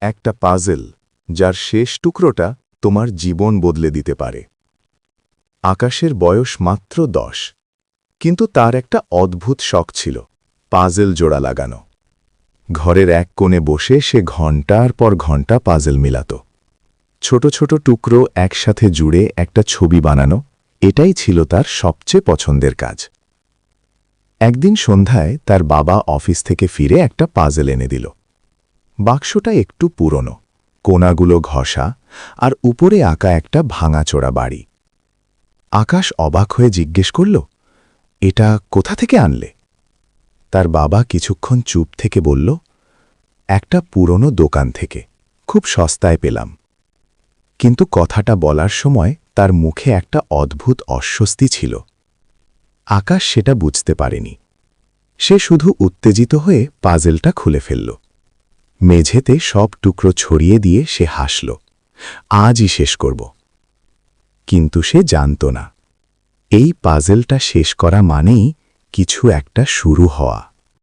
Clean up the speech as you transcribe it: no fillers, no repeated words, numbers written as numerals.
একটা পাজেল যার শেষ টুকরোটা তোমার জীবন বদলে দিতে পারে। আকাশের বয়স মাত্র 10, কিন্তু তার একটা অদ্ভুত শখ ছিল পাজেল জোড়া লাগানো। ঘরের এক কোণে বসে সে ঘণ্টার পর ঘণ্টা পাজেল মিলাত। ছোট ছোট টুকরো একসাথে জুড়ে একটা ছবি বানানো, এটাই ছিল তার সবচেয়ে পছন্দের কাজ। একদিন সন্ধ্যায় তার বাবা অফিস থেকে ফিরে একটা পাজেল এনে দিল। বাক্সটা একটু পুরনো, কোণাগুলো ঘষা, আর উপরে আঁকা একটা ভাঙাচোরা বাড়ি। আকাশ অবাক হয়ে জিজ্ঞেস করল, এটা কোথা থেকে আনলে? তার বাবা কিছুক্ষণ চুপ থেকে বলল, একটা পুরনো দোকান থেকে, খুব সস্তায় পেলাম। কিন্তু কথাটা বলার সময় তার মুখে একটা অদ্ভুত অস্বস্তি ছিল। আকাশ সেটা বুঝতে পারেনি। সে শুধু উত্তেজিত হয়ে পাজেলটা খুলে ফেলল। মেঝেতে সব টুকরো ছড়িয়ে দিয়ে সে হাসল, আজই শেষ করব। কিন্তু সে জানত না, এই পাজেলটা শেষ করা মানেই কিছু একটা শুরু হওয়া।